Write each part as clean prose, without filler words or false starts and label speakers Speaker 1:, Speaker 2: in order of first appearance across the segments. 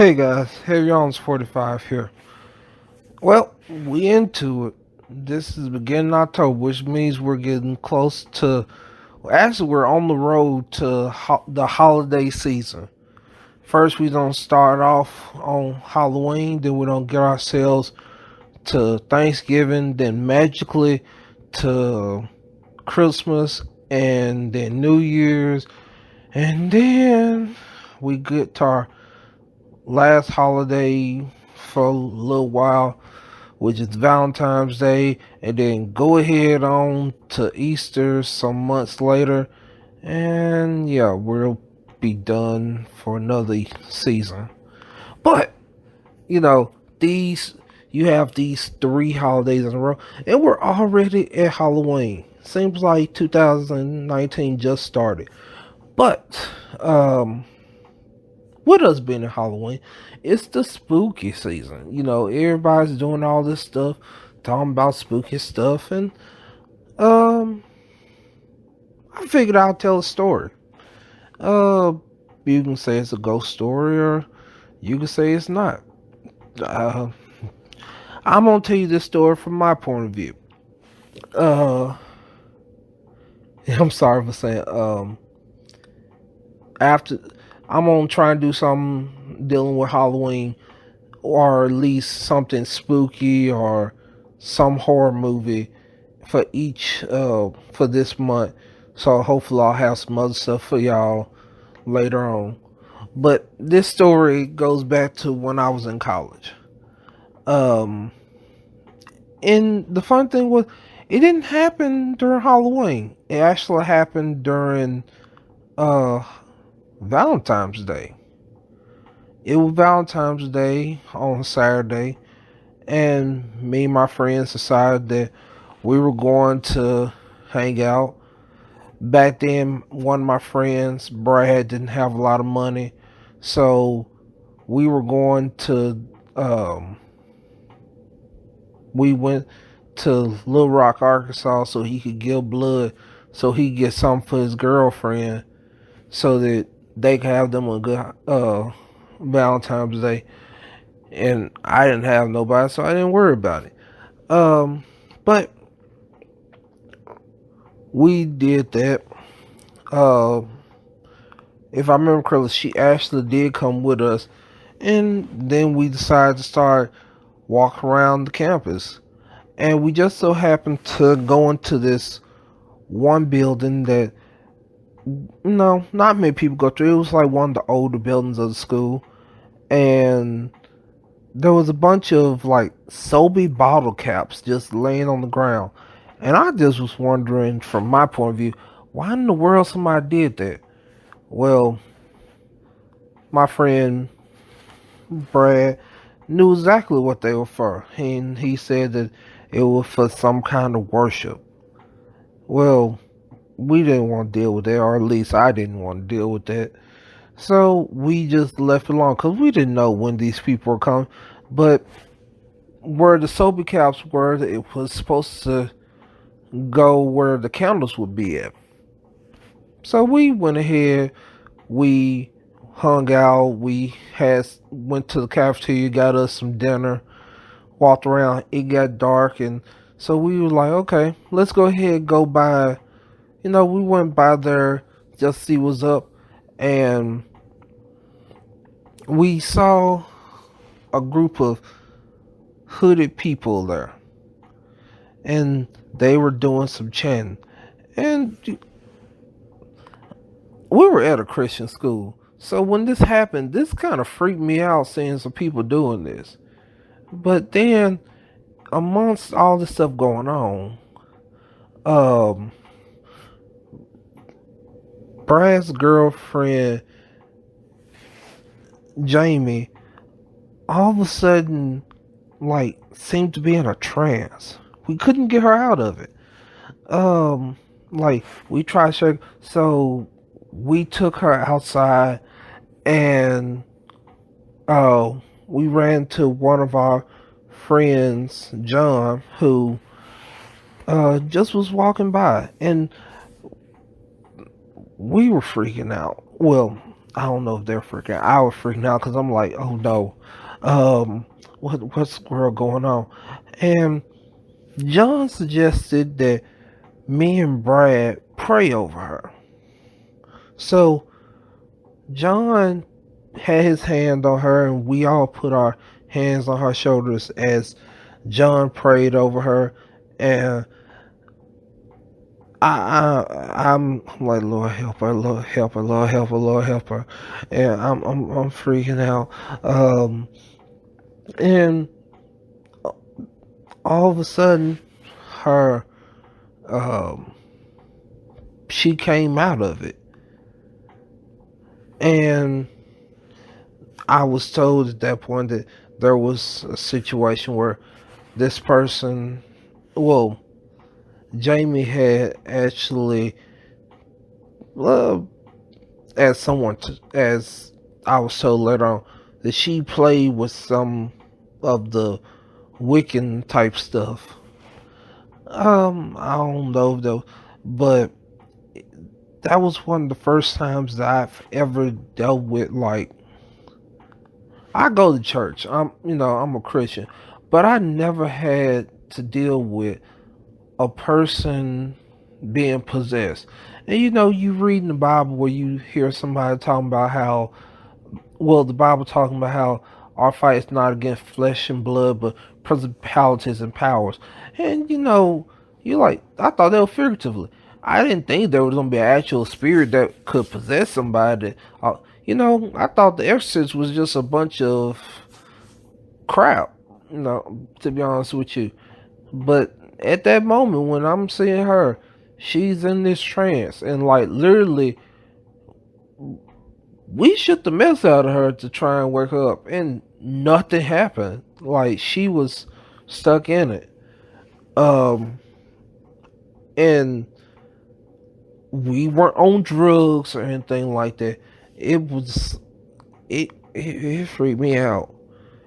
Speaker 1: Hey guys, Heavy Arms 45 here. Well, we into it. This is beginning October, which means we're getting close to. Well, actually, we're on the road to the holiday season. First, we don't start off on Halloween, then we don't get ourselves to Thanksgiving, then magically to Christmas, and then New Year's, and then we get to our last holiday for a little while, which is Valentine's Day, and then go ahead on to Easter some months later, and yeah, we'll be done for another season. But you know, these you have these three holidays in a row, and we're already at Halloween. Seems like 2019 just started, but with us being in Halloween, it's the spooky season. Everybody's doing all this stuff, talking about spooky stuff, and um, I figured I'd tell a story. Uh, you can say it's a ghost story, or you can say it's not. Uh, I'm gonna tell you this story from my point of view. Uh, I'm sorry for saying. After I'm gonna try and do something dealing with Halloween, or at least something spooky or some horror movie for each for this month. So hopefully I'll have some other stuff for y'all later on. But this story goes back to when I was in college. Um and the fun thing was it didn't happen during Halloween. It actually happened during uh Valentine's Day. It was Valentine's Day on Saturday, and me and my friends decided that we were going to hang out. Back then, one of my friends, Brad, didn't have a lot of money, so we were going to. We went to Little Rock, Arkansas, so he could give blood, so he could get something for his girlfriend, so that they could have them a good Valentine's Day. And I didn't have nobody, so I didn't worry about it. But we did that. Uh, if I remember correctly, she actually did come with us, and then we decided to start walking around the campus. And we just so happened to go into this one building that no, not many people go through. It was like one of the older buildings of the school, and there was a bunch of like Sobe bottle caps just laying on the ground. And I just was wondering, from my point of view, why in the world somebody did that? Well, my friend Brad knew exactly what they were for. And he said that it was for some kind of worship. Well, we didn't want to deal with that, or at least I didn't want to deal with that. So we just left it alone because we didn't know when these people were coming. But where the Sobe caps were, it was supposed to go where the candles would be at. So we went ahead, we hung out, we had went to the cafeteria, got us some dinner, walked around. It got dark, and so we were like, okay, let's go ahead and go by. We went by there just to see what's up, and we saw a group of hooded people there, and they were doing some chanting. And we were at a Christian school, so when this happened, this kind of freaked me out seeing some people doing this. But then, amongst all this stuff going on, um, Brad's girlfriend Jamie all of a sudden like seemed to be in a trance. We couldn't get her out of it. Like we tried to shake, so we took her outside, and we ran to one of our friends, John, who just was walking by, and we were freaking out. Well, I don't know if they're freaking out. I was freaking out because I'm like, oh no, um, what's the world going on? And John suggested that me and Brad pray over her. So John had his hand on her, and we all put our hands on her shoulders as John prayed over her. And I'm like, Lord help her, Lord help her, Lord help her, Lord help her, and I'm freaking out. And all of a sudden, her um, she came out of it, and I was told at that point that there was a situation where this person, well, Jamie had actually, uh, as I was told later on, that she played with some of the Wiccan type stuff. I don't know though, but that was one of the first times that I've ever dealt with, like, I go to church. I'm a Christian, but I never had to deal with a person being possessed. And you read in the Bible where you hear somebody talking about how, well, the Bible talking about how our fight is not against flesh and blood, but principalities and powers. And you like, I thought they were figuratively. I didn't think there was gonna be an actual spirit that could possess somebody. I thought the Exorcist was just a bunch of crap. To be honest with you. But at that moment when I'm seeing her, she's in this trance, and like literally, we shook the mess out of her to try and wake her up, and nothing happened. Like she was stuck in it. Um, and we weren't on drugs or anything like that. It was it freaked me out.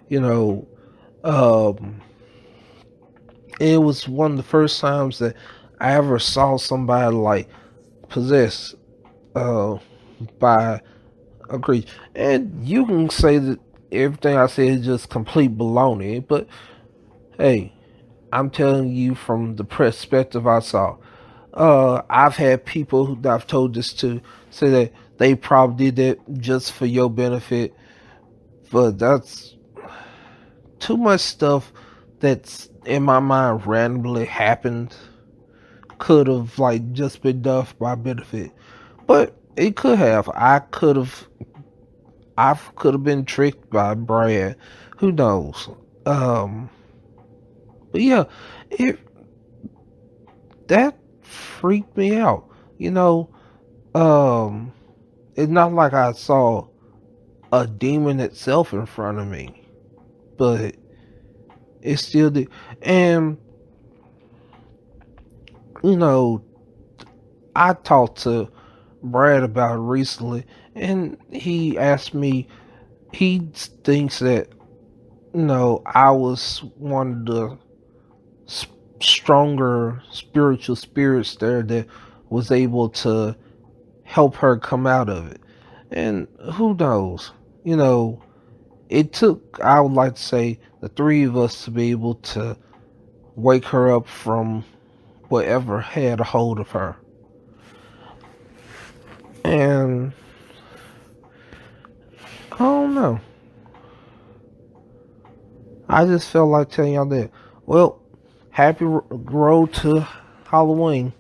Speaker 1: You know, um, it was one of the first times that I ever saw somebody like possessed uh, by a creature. And you can say that everything I said is just complete baloney, but hey, I'm telling you from the perspective I saw. I've had people who I've told this to say that they probably did that just for your benefit, but that's too much stuff that's in my mind randomly happened. Could have like just been done for my benefit, but it could have. I could have been tricked by Brad. Who knows? But yeah, it that freaked me out. You know, um, it's not like I saw a demon itself in front of me, but it still did. And you know, I talked to Brad about it recently, and he asked me. He thinks that I was one of the stronger spiritual spirits there that was able to help her come out of it. And who knows? You know, it took, I would like to say, the three of us to be able to wake her up from whatever had a hold of her. And I don't know. I just felt like telling y'all that. Well, happy road to Halloween.